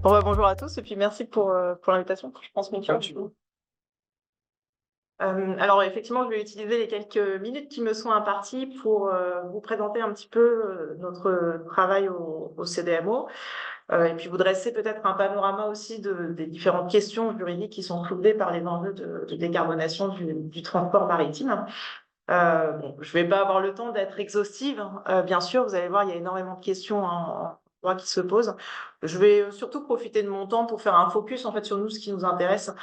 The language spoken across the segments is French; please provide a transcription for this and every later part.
Bon, bonjour à tous et puis merci pour l'invitation. Je pense mon tour. Alors effectivement, je vais utiliser les quelques minutes qui me sont imparties pour vous présenter un petit peu notre travail au CDMO et puis vous dresser peut-être un panorama aussi des différentes questions juridiques qui sont soulevées par les enjeux de décarbonation du transport maritime. Bon, je vais pas avoir le temps d'être exhaustive, hein. Bien sûr, vous allez voir, il y a énormément de questions en droit qui se posent. Je vais surtout profiter de mon temps pour faire un focus en fait sur nous, ce qui nous intéresse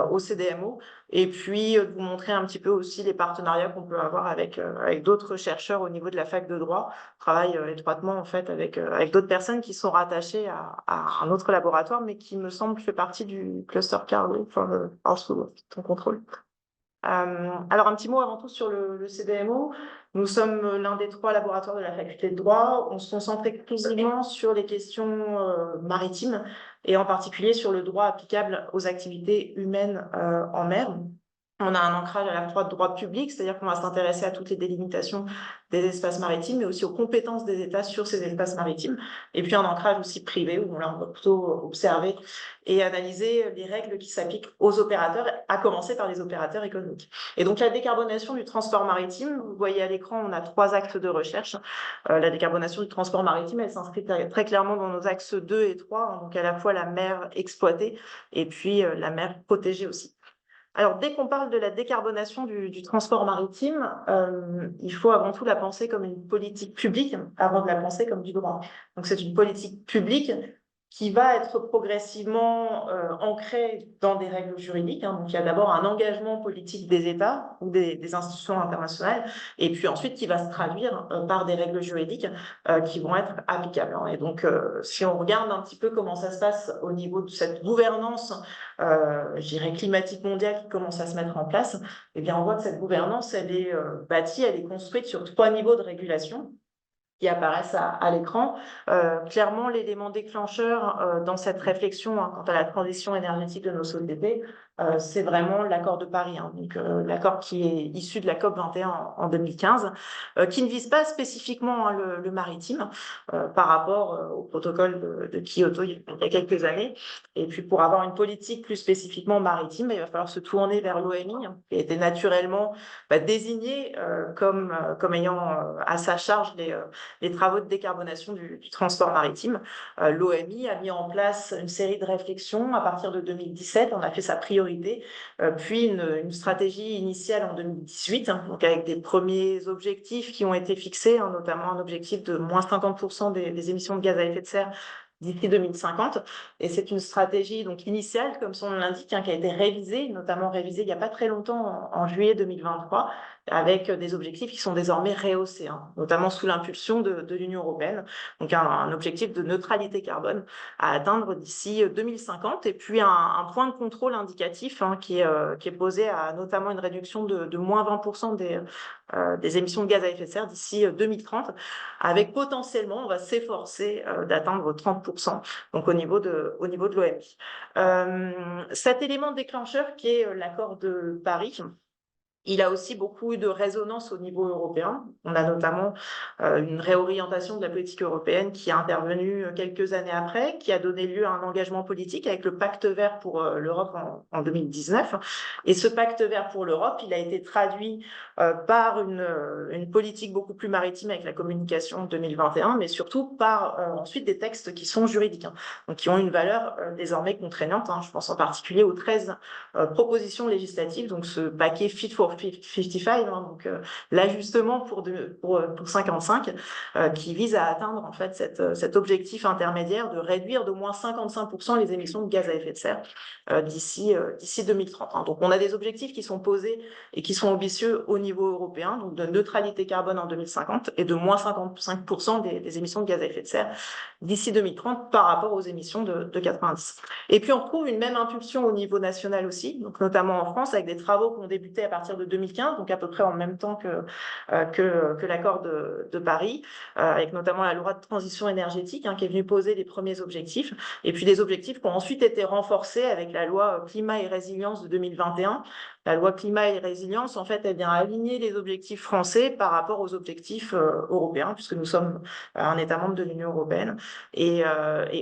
au CDMO, et puis vous montrer un petit peu aussi les partenariats qu'on peut avoir avec d'autres chercheurs au niveau de la fac de droit. Je travaille étroitement en fait avec d'autres personnes qui sont rattachées à un autre laboratoire, mais qui me semble fait partie du cluster Cargo, enfin sous ton contrôle. Alors, un petit mot avant tout sur le CDMO. Nous sommes l'un des 3 laboratoires de la faculté de droit. On se concentre exclusivement sur les questions maritimes et en particulier sur le droit applicable aux activités humaines en mer. On a un ancrage à la fois de droit public, c'est-à-dire qu'on va s'intéresser à toutes les délimitations des espaces maritimes, mais aussi aux compétences des États sur ces espaces maritimes. Et puis un ancrage aussi privé, où là, on va plutôt observer et analyser les règles qui s'appliquent aux opérateurs, à commencer par les opérateurs économiques. Et donc la décarbonation du transport maritime, vous voyez à l'écran, on a 3 axes de recherche. La décarbonation du transport maritime, elle s'inscrit très clairement dans nos axes 2 et 3, hein, donc à la fois la mer exploitée et puis la mer protégée aussi. Alors, dès qu'on parle de la décarbonation du transport maritime, il faut avant tout la penser comme une politique publique avant de la penser comme du droit. Donc, c'est une politique publique qui va être progressivement ancrée dans des règles juridiques, hein. Donc, il y a d'abord un engagement politique des États ou des institutions internationales, et puis ensuite qui va se traduire par des règles juridiques qui vont être applicables, hein. Et donc, si on regarde un petit peu comment ça se passe au niveau de cette gouvernance je dirais climatique mondiale qui commence à se mettre en place, eh bien, on voit que cette gouvernance, elle est bâtie, elle est construite sur 3 niveaux de régulation qui apparaissent à l'écran. Clairement, l'élément déclencheur dans cette réflexion quant à la transition énergétique de nos sociétés, c'est vraiment l'accord de Paris, hein, donc l'accord qui est issu de la COP 21 en 2015, qui ne vise pas spécifiquement le maritime par rapport au protocole de Kyoto il y a quelques années. Et puis pour avoir une politique plus spécifiquement maritime, il va falloir se tourner vers l'OMI, hein, qui a été naturellement désigné comme ayant à sa charge les travaux de décarbonation du transport maritime. L'OMI a mis en place une série de réflexions à partir de 2017, on a fait sa priorité, puis une stratégie initiale en 2018, hein, donc avec des premiers objectifs qui ont été fixés, hein, notamment un objectif de moins 50% des émissions de gaz à effet de serre d'ici 2050. Et c'est une stratégie donc initiale, comme son nom l'indique, hein, qui a été révisée, notamment révisée il n'y a pas très longtemps, en juillet 2023, avec des objectifs qui sont désormais rehaussés, hein, notamment sous l'impulsion de l'Union européenne. Donc un objectif de neutralité carbone à atteindre d'ici 2050, et puis un point de contrôle indicatif, hein, qui est posé à notamment une réduction de moins 20% des émissions de gaz à effet de serre d'ici 2030, avec potentiellement, on va s'efforcer d'atteindre 30%, donc au niveau de l'OMI. Cet élément déclencheur qui est l'accord de Paris, il a aussi beaucoup eu de résonance au niveau européen. On a notamment une réorientation de la politique européenne qui est intervenue quelques années après, qui a donné lieu à un engagement politique avec le pacte vert pour l'Europe en 2019. Et ce pacte vert pour l'Europe, il a été traduit par une politique beaucoup plus maritime avec la communication 2021, mais surtout par ensuite des textes qui sont juridiques, hein, donc qui ont une valeur désormais contraignante, hein. Je pense en particulier aux 13 propositions législatives, donc ce paquet Fit for 55, hein, donc l'ajustement pour 55, qui vise à atteindre en fait cet objectif intermédiaire de réduire d'au moins 55% les émissions de gaz à effet de serre d'ici 2030, hein. Donc on a des objectifs qui sont posés et qui sont ambitieux au niveau européen, donc de neutralité carbone en 2050 et de moins 55% des émissions de gaz à effet de serre d'ici 2030 par rapport aux émissions de 90. Et puis on retrouve une même impulsion au niveau national aussi, donc notamment en France, avec des travaux qui ont débuté à partir de 2015, donc à peu près en même temps que l'accord de Paris, avec notamment la loi de transition énergétique qui est venue poser les premiers objectifs, et puis des objectifs qui ont ensuite été renforcés avec la loi climat et résilience de 2021. La loi climat et résilience, en fait, elle vient aligner les objectifs français par rapport aux objectifs européens, puisque nous sommes un État membre de l'Union européenne. Et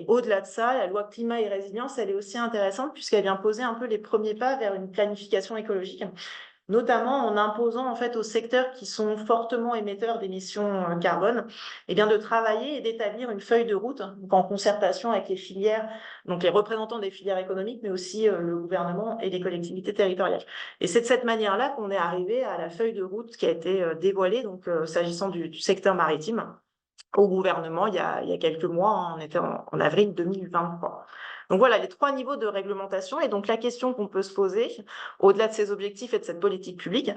au-delà de ça, la loi climat et résilience, elle est aussi intéressante puisqu'elle vient poser un peu les premiers pas vers une planification écologique, notamment en imposant en fait aux secteurs qui sont fortement émetteurs d'émissions carbone, eh bien de travailler et d'établir une feuille de route, donc en concertation avec les filières, donc les représentants des filières économiques, mais aussi le gouvernement et les collectivités territoriales. Et c'est de cette manière-là qu'on est arrivé à la feuille de route qui a été dévoilée, donc s'agissant du secteur maritime, au gouvernement il y a quelques mois, on était en avril 2023. Donc voilà, les 3 niveaux de réglementation. Et donc la question qu'on peut se poser, au-delà de ces objectifs et de cette politique publique,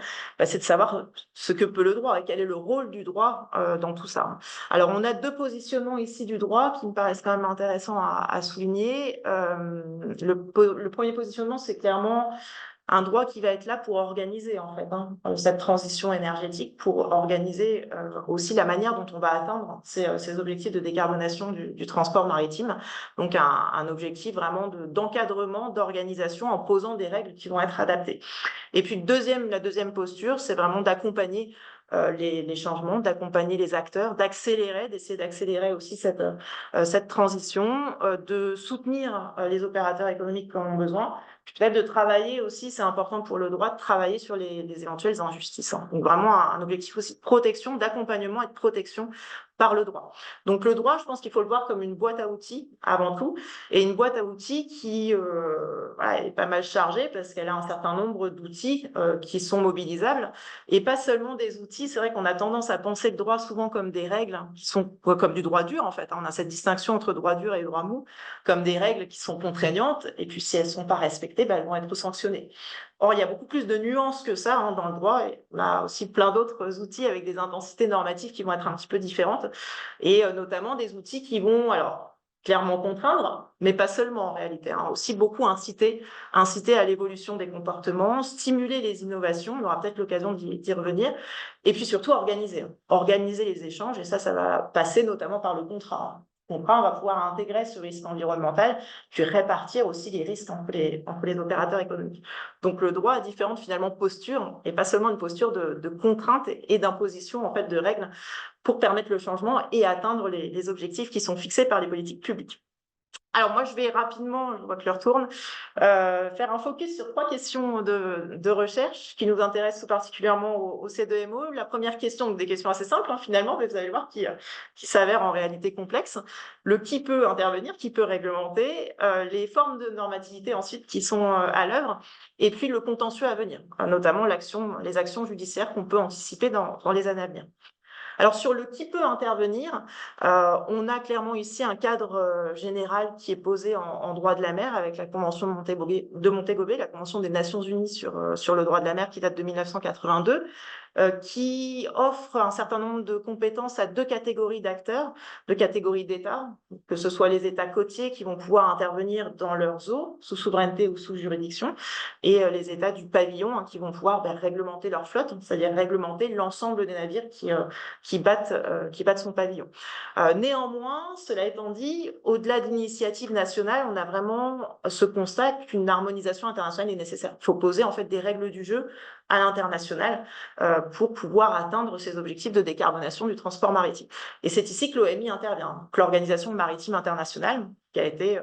c'est de savoir ce que peut le droit et quel est le rôle du droit dans tout ça. Alors on a 2 positionnements ici du droit qui me paraissent quand même intéressants à souligner. Le premier positionnement, c'est clairement un droit qui va être là pour organiser en fait cette transition énergétique, pour organiser aussi la manière dont on va atteindre ces objectifs de décarbonation du transport maritime. Donc un objectif vraiment d'encadrement, d'organisation en posant des règles qui vont être adaptées. Et puis la deuxième posture, c'est vraiment d'accompagner les changements, d'accompagner les acteurs, d'essayer d'accélérer aussi cette transition, de soutenir les opérateurs économiques qui en ont besoin, puis peut-être de travailler aussi, c'est important pour le droit, de travailler sur les éventuelles injustices. Donc vraiment un objectif aussi de protection, d'accompagnement et de protection par le droit. Donc le droit, je pense qu'il faut le voir comme une boîte à outils avant tout, et une boîte à outils qui est pas mal chargée parce qu'elle a un certain nombre d'outils qui sont mobilisables, et pas seulement des outils. C'est vrai qu'on a tendance à penser le droit souvent comme des règles qui sont comme du droit dur en fait. On a cette distinction entre droit dur et droit mou, comme des règles qui sont contraignantes, et puis si elles ne sont pas respectées, elles vont être sanctionnées. Or, il y a beaucoup plus de nuances que ça dans le droit, et on a aussi plein d'autres outils avec des intensités normatives qui vont être un petit peu différentes, et notamment des outils qui vont, alors, clairement contraindre, mais pas seulement en réalité, aussi beaucoup inciter à l'évolution des comportements, stimuler les innovations, on aura peut-être l'occasion d'y revenir, et puis surtout organiser les échanges, et ça va passer notamment par le contrat. Le contrat, on va pouvoir intégrer ce risque environnemental, puis répartir aussi les risques entre les opérateurs économiques. Donc le droit a différentes finalement postures, et pas seulement une posture de contrainte et d'imposition en fait de règles pour permettre le changement et atteindre les objectifs qui sont fixés par les politiques publiques. Alors moi, je vais rapidement, je vois que l'heure tourne, faire un focus sur 3 questions de recherche qui nous intéressent tout particulièrement au C2MO. La première question, donc des questions assez simples finalement, mais vous allez voir qui s'avèrent en réalité complexes. Le qui peut intervenir, qui peut réglementer, les formes de normativité ensuite qui sont à l'œuvre, et puis le contentieux à venir, notamment les actions judiciaires qu'on peut anticiper dans les années à venir. Alors sur le qui peut intervenir, on a clairement ici un cadre général qui est posé en droit de la mer avec la Convention de Montego Bay, la Convention des Nations Unies sur le droit de la mer qui date de 1982, qui offre un certain nombre de compétences à 2 catégories d'acteurs, 2 catégories d'États, que ce soit les États côtiers qui vont pouvoir intervenir dans leurs eaux, sous souveraineté ou sous juridiction, et les États du pavillon qui vont pouvoir réglementer leur flotte, c'est-à-dire réglementer l'ensemble des navires qui battent son pavillon. Néanmoins, cela étant dit, au-delà d'initiatives nationales, on a vraiment ce constat qu'une harmonisation internationale est nécessaire. Il faut poser en fait des règles du jeu à l'international pour pouvoir atteindre ces objectifs de décarbonation du transport maritime. Et c'est ici que l'OMI intervient, que l'Organisation maritime internationale, qui a été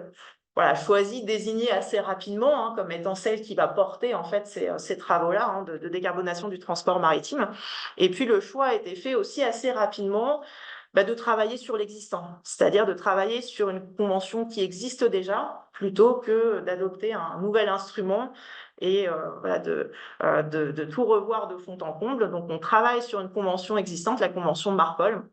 choisie, désignée assez rapidement comme étant celle qui va porter en fait ces travaux-là de décarbonation du transport maritime. Et puis le choix a été fait aussi assez rapidement de travailler sur l'existant, c'est-à-dire de travailler sur une convention qui existe déjà, plutôt que d'adopter un nouvel instrument et de tout revoir de fond en comble. Donc on travaille sur une convention existante, la convention de Marpol,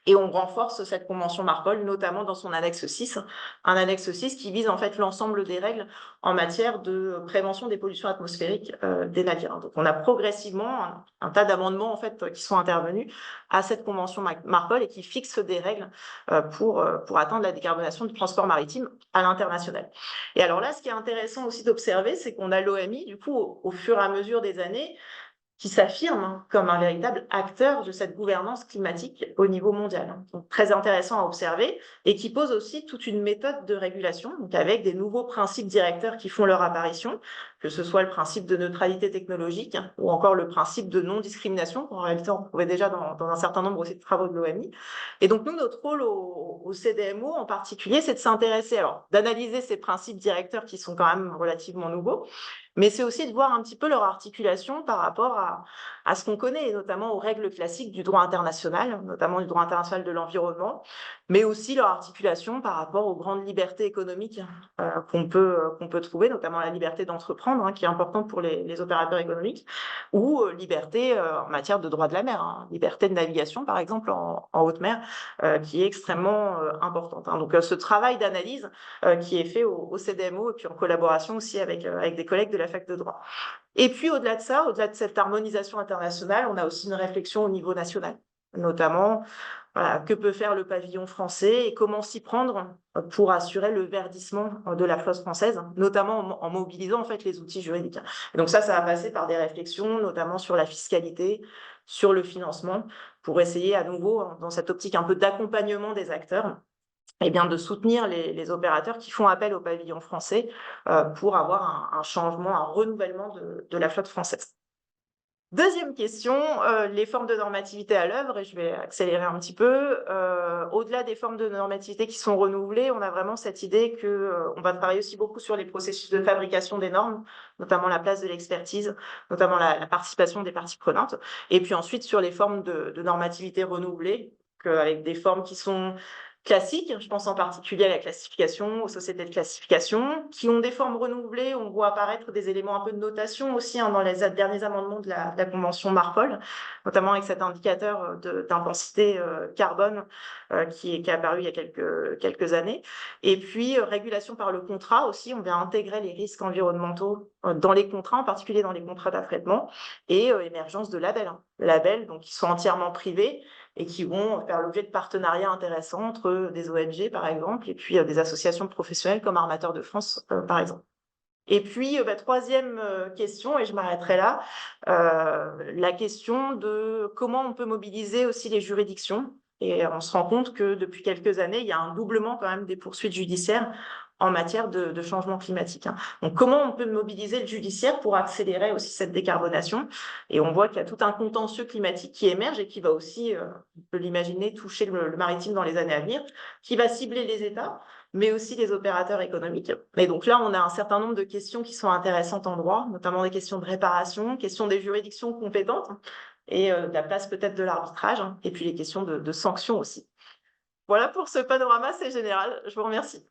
et on renforce cette convention Marpol, notamment dans son annexe 6, un annexe 6 qui vise en fait l'ensemble des règles en matière de prévention des pollutions atmosphériques des navires. Donc on a progressivement un tas d'amendements en fait qui sont intervenus à cette convention Marpol et qui fixent des règles pour atteindre la décarbonation du transport maritime à l'international. Et alors là, ce qui est intéressant aussi d'observer, c'est qu'on a l'OMI, du coup, au fur et à mesure des années, qui s'affirme comme un véritable acteur de cette gouvernance climatique au niveau mondial. Donc, très intéressant à observer et qui pose aussi toute une méthode de régulation, donc avec des nouveaux principes directeurs qui font leur apparition, que ce soit le principe de neutralité technologique ou encore le principe de non-discrimination, qu'en réalité on trouvait déjà dans un certain nombre aussi de travaux de l'OMI. Et donc nous, notre rôle au CDMO en particulier, c'est de s'intéresser, alors d'analyser ces principes directeurs qui sont quand même relativement nouveaux, mais c'est aussi de voir un petit peu leur articulation par rapport à ce qu'on connaît, et notamment aux règles classiques du droit international, notamment du droit international de l'environnement, mais aussi leur articulation par rapport aux grandes libertés économiques qu'on peut trouver, notamment la liberté d'entreprendre, qui est importante pour les opérateurs économiques, ou liberté en matière de droit de la mer, liberté de navigation, par exemple, en haute mer, qui est extrêmement importante. Donc, ce travail d'analyse qui est fait au CDMO et puis en collaboration aussi avec des collègues de la fac de droit. Et puis, au-delà de ça, au-delà de cette harmonisation internationale, on a aussi une réflexion au niveau national, notamment voilà, que peut faire le pavillon français et comment s'y prendre pour assurer le verdissement de la flotte française, notamment en mobilisant en fait les outils juridiques. Et donc ça va passer par des réflexions, notamment sur la fiscalité, sur le financement, pour essayer à nouveau, dans cette optique un peu d'accompagnement des acteurs, eh bien, de soutenir les opérateurs qui font appel au pavillon français pour avoir un changement, un renouvellement de la flotte française. Deuxième question, les formes de normativité à l'œuvre, et je vais accélérer un petit peu. Au-delà des formes de normativité qui sont renouvelées, on a vraiment cette idée qu'on va travailler aussi beaucoup sur les processus de fabrication des normes, notamment la place de l'expertise, notamment la participation des parties prenantes, et puis ensuite sur les formes de normativité renouvelées, avec des formes qui sont classiques, je pense en particulier à la classification, aux sociétés de classification, qui ont des formes renouvelées. On voit apparaître des éléments un peu de notation aussi dans les derniers amendements de la Convention Marpol, notamment avec cet indicateur d'intensité carbone qui est apparu il y a quelques années. Et puis, régulation par le contrat aussi, on vient intégrer les risques environnementaux dans les contrats, en particulier dans les contrats d'affrètement, et émergence de labels donc, qui sont entièrement privés, et qui vont faire l'objet de partenariats intéressants entre des ONG, par exemple, et puis des associations professionnelles comme Armateurs de France, par exemple. Et puis, troisième question, et je m'arrêterai là, la question de comment on peut mobiliser aussi les juridictions. Et on se rend compte que depuis quelques années, il y a un doublement quand même des poursuites judiciaires en matière de changement climatique. Donc, comment on peut mobiliser le judiciaire pour accélérer aussi cette décarbonation? Et on voit qu'il y a tout un contentieux climatique qui émerge et qui va aussi, on peut l'imaginer, toucher le maritime dans les années à venir, qui va cibler les États, mais aussi les opérateurs économiques. Et donc là, on a un certain nombre de questions qui sont intéressantes en droit, notamment des questions de réparation, questions des juridictions compétentes, et de la place peut-être de l'arbitrage, et puis les questions de sanctions aussi. Voilà pour ce panorama, c'est général. Je vous remercie.